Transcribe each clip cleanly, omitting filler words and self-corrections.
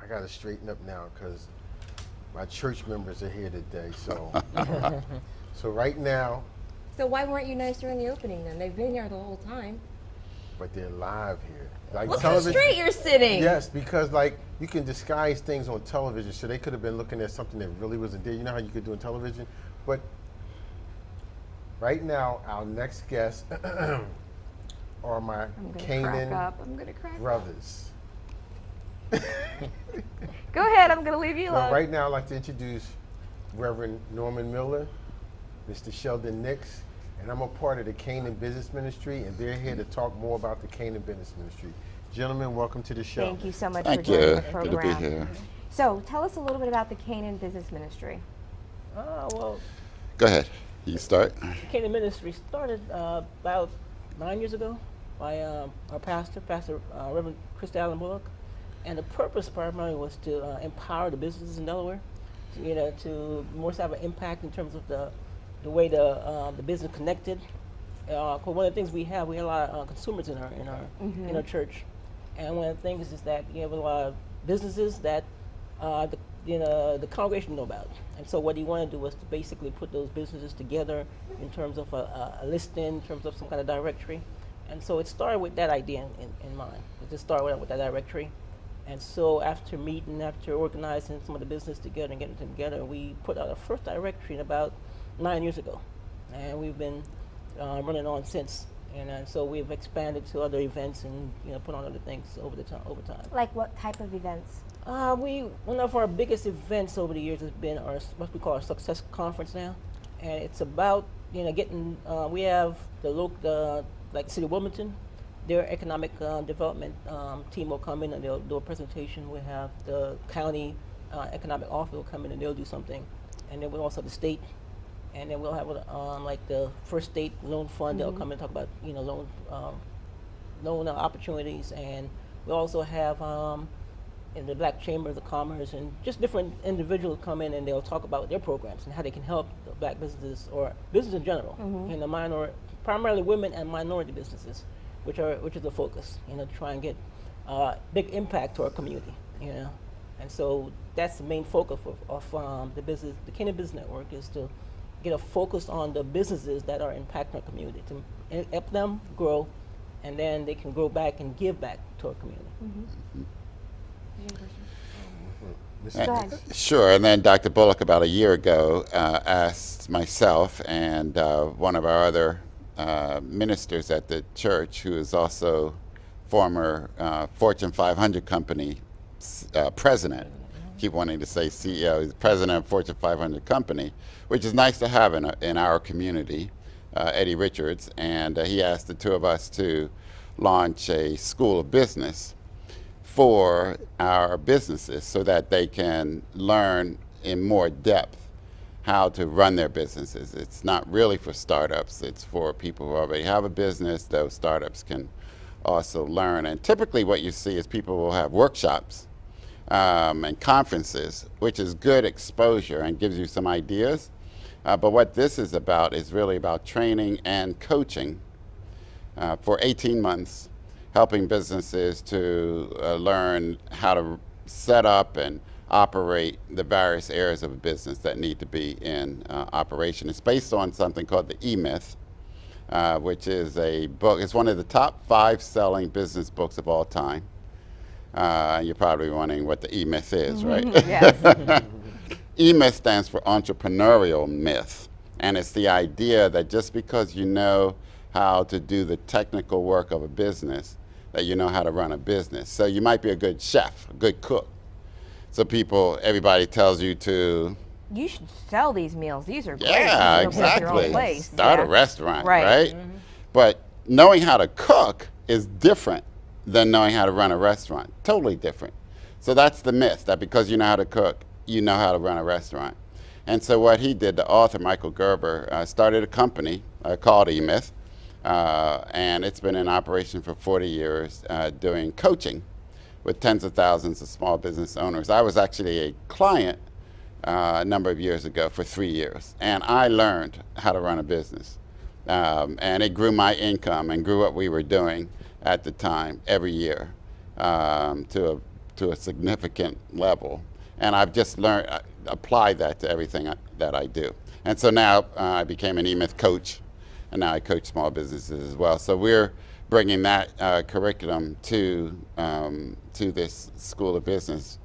got to straighten up now because my church members are here today. So, so right now. So why weren't you nice during the opening then? They've been here the whole time. But they're live here. Like Look how straight you're sitting. Yes, because like you can disguise things on television, so they could have been looking at something that really wasn't there. You know how you could do on television? But right now, our next guests are my Canaan brothers. Go ahead, I'm going to leave you alone. Right now, I'd like to introduce Reverend Norman Miller, Mr. Sheldon Nix, and I'm a part of the Canaan Business Ministry, and they're here to talk more about the Canaan Business Ministry. Gentlemen, welcome to the show. Thank you so much for joining the program. Good to be here. So, tell us a little bit about the Canaan Business Ministry. Well, go ahead. You start. The Canaan Ministry started about 9 years ago by our Pastor Reverend Allen Bullock, and the purpose primarily was to empower the businesses in Delaware, to more have an impact in terms of the way the business connected. 'Cause one of the things we have a lot of consumers in our church, and one of the things is that you have a lot of businesses that the congregation know about. And so what he wanted to do was to basically put those businesses together in terms of a listing, in terms of some kind of directory. And so it started with that idea in mind. It just started with that directory. And so after organizing some of the business together and getting them together, we put out our first directory about 9 years ago. And we've been running on since. And so we've expanded to other events and put on other things over time. Like what type of events? One of our biggest events over the years has been what we call our Success Conference now, and it's about getting. We have like City of Wilmington, their economic development team will come in and they'll do a presentation. We have the county economic office will come in and they'll do something, and then we'll also have the state. And then we'll have like the First State Loan Fund. They'll come and talk about loan opportunities, and we also have in the Black Chamber of Commerce and just different individuals come in and they'll talk about their programs and how they can help the Black businesses or business in general, the primarily women and minority businesses, which is the focus, to try and get big impact to our community, And so that's the main focus of the business. The Canaan Business Network is to get a focus on the businesses that are impacting our community, to help them grow, and then they can grow back and give back to our community. Go ahead. Sure, and then Dr. Bullock about a year ago asked myself and one of our other ministers at the church, who is also former Fortune 500 company president, keep wanting to say CEO, he's president of Fortune 500 company, which is nice to have in our community, Eddie Richards, and he asked the two of us to launch a school of business for our businesses so that they can learn in more depth how to run their businesses. It's not really for startups, it's for people who already have a business. Those startups can also learn. And typically what you see is people will have workshops and conferences, which is good exposure and gives you some ideas. But what this is about is really about training and coaching for 18 months, helping businesses to learn how to set up and operate the various areas of a business that need to be in operation. It's based on something called the E-Myth, which is a book. It's one of the top 5 selling business books of all time. You're probably wondering what the E-Myth is, right? Yes. E-Myth stands for entrepreneurial myth, and it's the idea that just because you know how to do the technical work of a business, that you know how to run a business. So you might be a good chef, a good cook. So everybody tells you to... You should sell these meals. These are great. Yeah, You should open up your own exactly. place. Start a restaurant, Right. right? But knowing how to cook is different than knowing how to run a restaurant. Totally different. So that's the myth, that because you know how to cook, you know how to run a restaurant. And so what he did, the author, Michael Gerber, started a company called E-Myth, and it's been in operation for 40 years doing coaching with tens of thousands of small business owners. I was actually a client a number of years ago for 3 years, and I learned how to run a business. And it grew my income and grew what we were doing at the time every year to to a significant level. And I've just learned, applied that to everything that I do. And so now I became an eMyth coach, and now I coach small businesses as well. So we're bringing that curriculum to this School of Business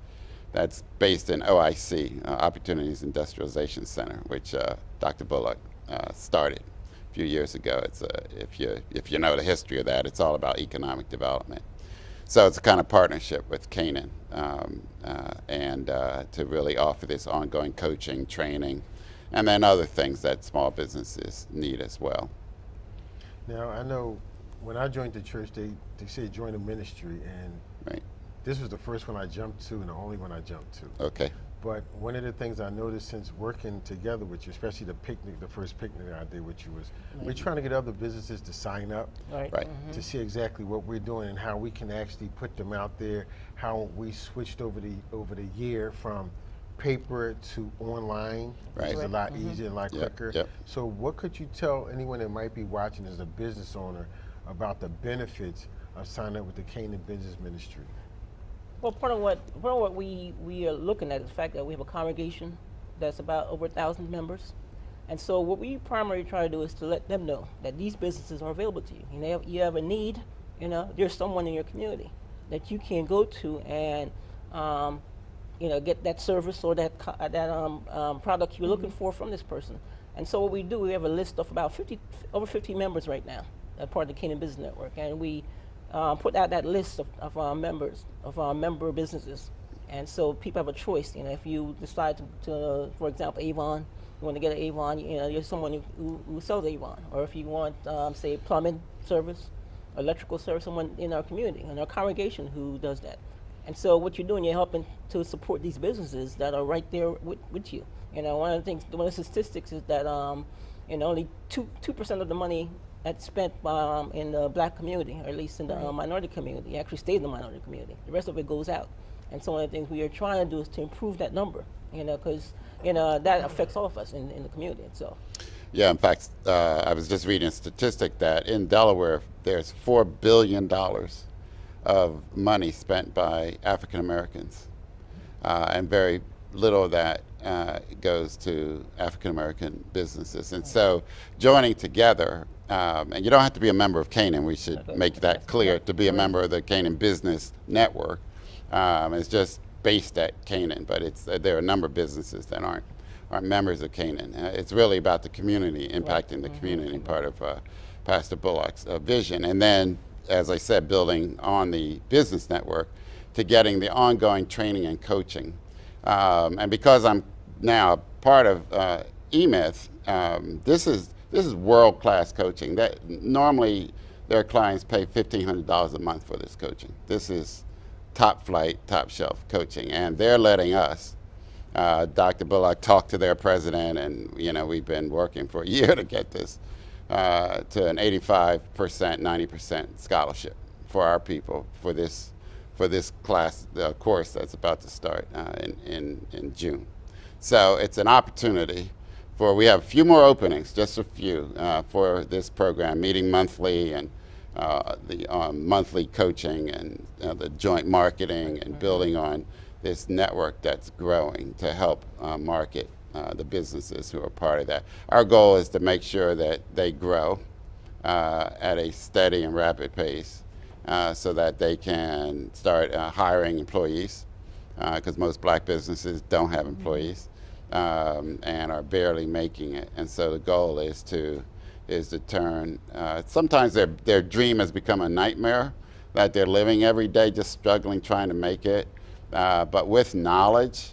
that's based in OIC, Opportunities Industrialization Center, which Dr. Bullock started a few years ago. It's if you know the history of that, it's all about economic development. So it's a kind of partnership with Canaan, and to really offer this ongoing coaching, training, and then other things that small businesses need as well. Now, I know when I joined the church, they said join a ministry, and Right. this was the first one I jumped to and the only one I jumped to. Okay. But one of the things I noticed since working together with you, especially the first picnic I did with you, was we're trying to get other businesses to sign up Right. Right. to see exactly what we're doing and how we can actually put them out there, how we switched over the year from paper to online, which Right. is a lot easier and a lot Yep, quicker. yep. So what could you tell anyone that might be watching as a business owner about the benefits of signing up with the Canaan Business Ministry? Well, part of what we are looking at is the fact that we have a congregation that's about over 1,000 members, and so what we primarily try to do is to let them know that these businesses are available to you. You know, if you have a need, you know, there's someone in your community that you can go to and you know, get that service or that product you're looking for from this person. And so what we do, we have a list of about over 50 members right now, that part of the Canaan Business Network, and we put out that list of our members, of our member businesses. And so people have a choice. You know, if you decide to for example, Avon, you want to get an Avon, you know, you're someone who sells Avon. Or if you want, say, plumbing service, electrical service, someone in our community, in our congregation who does that. And so what you're doing, you're helping to support these businesses that are right there with you. You know, one of the statistics is that you know, only 2% of the money that's spent in the black community, or at least in the minority community, actually stays in the minority community. The rest of it goes out. And so one of the things we are trying to do is to improve that number, you know, because, you know, that affects all of us in the community itself. Yeah, in fact, I was just reading a statistic that in Delaware, there's $4 billion of money spent by African Americans, and very little of that goes to African American businesses. And so joining together, and you don't have to be a member of Canaan, we should make that clear, to be a member of the Canaan Business Network. It's just based at Canaan, but there are a number of businesses that aren't members of Canaan. It's really about the community, impacting the community, part of Pastor Bullock's vision. And then, as I said, building on the business network to getting the ongoing training and coaching. And because I'm now part of eMyth, this is world-class coaching. That normally their clients pay $1,500 a month for this coaching. This is top flight, top shelf coaching, and they're letting us, Dr. Bullock, talk to their president, and you know, we've been working for a year to get this to an 85%, 90% scholarship for our people for this class, course that's about to start in June. So it's an opportunity we have a few more openings, just a few, for this program, meeting monthly, and the monthly coaching, and the joint marketing, and building on this network that's growing to help market the businesses who are part of that. Our goal is to make sure that they grow at a steady and rapid pace, so that they can start hiring employees, because most black businesses don't have employees, and are barely making it. And so the goal is to turn, sometimes their dream has become a nightmare, that they're living every day just struggling, trying to make it. But with knowledge,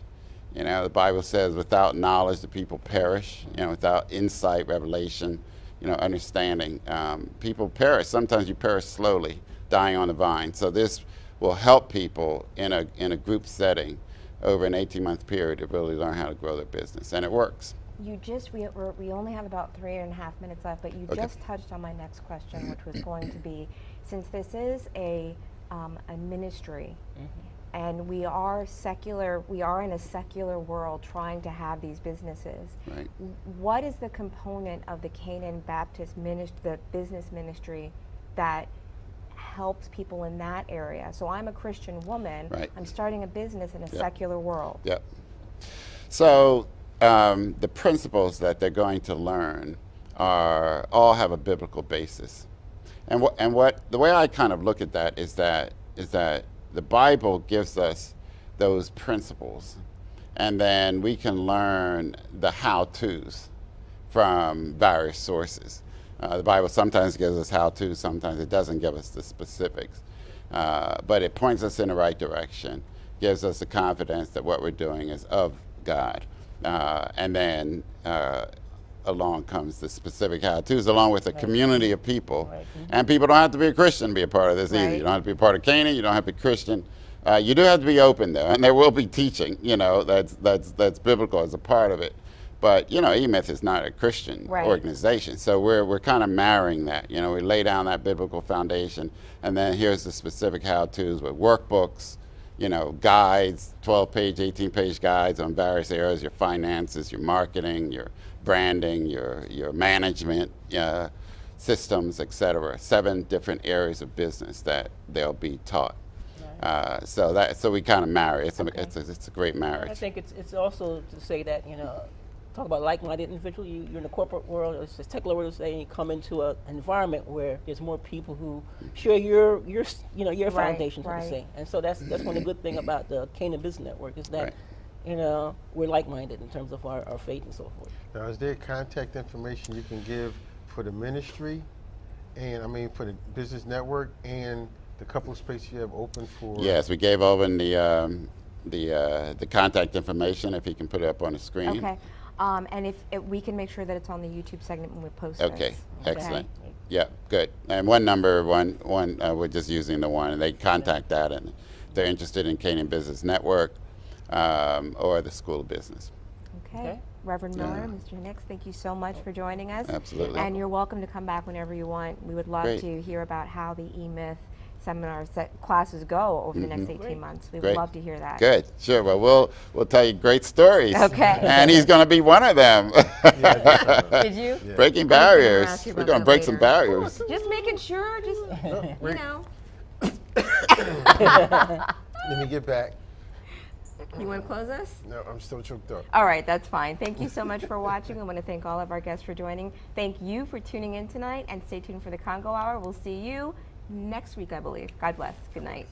you know, the Bible says without knowledge the people perish, you know, without insight, revelation, you know, understanding, people perish. Sometimes you perish slowly, dying on the vine. So this will help people in a group setting over an 18-month period to really learn how to grow their business, and it works. We only have about 3.5 minutes left, but you just touched on my next question, which was going to be, since this is a ministry, and we are in a secular world trying to have these businesses. Right. What is the component of the Canaan Baptist the business ministry, that helps people in that area. So I'm a Christian woman. Right. I'm starting a business in a Yep. secular world. Yep. So the principles that they're going to learn all have a biblical basis, and what the way I kind of look at that is that the Bible gives us those principles, and then we can learn the how-tos from various sources. The Bible sometimes gives us how-tos, sometimes it doesn't give us the specifics, but it points us in the right direction, gives us the confidence that what we're doing is of God. And then along comes the specific how-tos, along with a community of people. Right. And people don't have to be a Christian to be a part of this either. Right. You don't have to be a part of Canaan. You don't have to be Christian. You do have to be open, though, and there will be teaching, that's biblical as a part of it. But, E-Myth is not a Christian Right. organization, so we're kind of marrying that. We lay down that biblical foundation, and then here's the specific how-tos with workbooks, guides, 12-page, 18-page guides on various areas, your finances, your marketing, your branding, your management systems, et cetera. 7 different areas of business that they'll be taught. So we kind of marry. It's a great marriage. I think it's also to say that, talk about like-minded individuals. You're in the corporate world, or it's the secular world, say, and you come into an environment where there's more people who share your foundation, so to say. And so that's one of the good thing about the Canaan Business Network is that, we're like-minded in terms of our faith and so forth. Now, is there contact information you can give for the ministry, and for the business network, and the couple of spaces you have open for? Yes, we gave Owen the contact information. If he can put it up on the screen. Okay. And if we can make sure that it's on the YouTube segment when we post Okay, this. excellent. Yeah, good. And we're just using the one, and they contact that, and they're interested in Canaan Business Network or the School of Business. Okay. Reverend Miller, Mr. Hicks, thank you so much for joining us. Absolutely. And you're welcome to come back whenever you want. We would love Great. to hear about how the E-Myth seminars, classes go over the next 18 months. We would Great. love to hear that. Good, sure. Well, we'll tell you great stories. Okay. And he's going to be one of them. Did you? Yeah. Breaking I'm gonna barriers. ask you We're about going to that break some later. barriers. Just making sure, Wait. Let me get back. You want to close us? No, I'm still choked up. All right, that's fine. Thank you so much for watching. I want to thank all of our guests for joining. Thank you for tuning in tonight, and stay tuned for the Congo Hour. We'll see you next week, I believe. God bless. Good night.